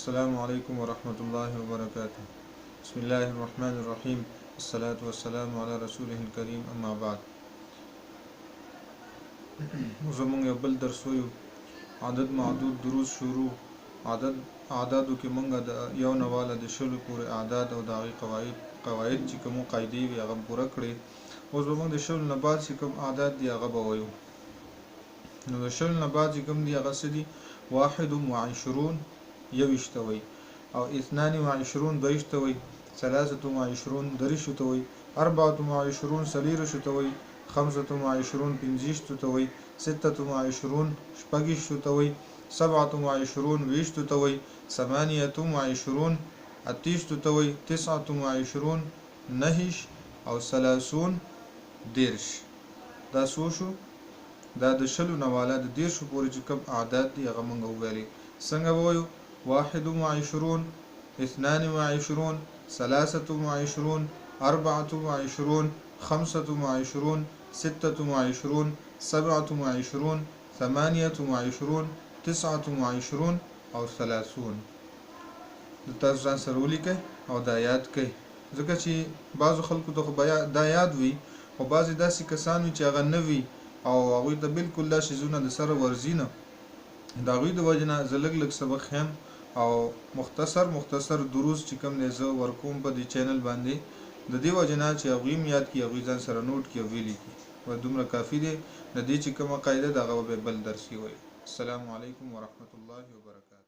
السلام عليكم ورحمة الله وبركاته. بسم الله الرحمن الرحيم. الصلاة والسلام على رسوله الكريم. أما بعد. زمونږ یو بل درس ویو عدد معدود دروس شروع اعدادو کې مونږ د یو نواله د شلو پورې اعداد او د هغې قواعد چې کوم قاعدې وي هغه پوره کړې. اوس به مونږ د شلو نه بعد چې کوم اعداد دي هغه به ویو. نو د شلو نه بعد چې کوم دي هغه څه دي؟ 21 یویشت ته وایي، او 22 دویشت ته وایي، 23 دریشو ته وایي، 24 څلېرویشتو ته وایي، 25 پنځویشتو ته وایي، 26 شپږویشتو ته وایي، 27 ویشتو ته وایي، 28 اتیشتو ته وایي، 29 نهش او 30 دیرش. دا څو شو؟ دا د شلو نه والا د دیرشو پورې چې کوم اعداد دي هغه مونږ وویلې. څنګه به وایو؟ 21 22 23 24 25 26 27 28 29 او 30. د تاسو ځان سره ولیکئ او دا یاد کړئ، ځکه چې بعضو خلکو ته دا یاد وي، خو بعضې داسې کسان وي چې هغه نه وي او هغوی ته بالکل دا شیزونه د سره ورځي نه. د هغوی د وجې نه زه لږ سبق ښیم او مختصر دروس چې کوم دی زه ورکوم په دې چینل باندې، د دې وجې نه چې هغوی هم یاد کړي، هغوی ځان سره نوټ کړي او ولیکي. دومره کافي دی. د دې چې کومه قاعده ده هغه به بل درس کې وایي. السلام علیکم ورحمة الله وبرکاته.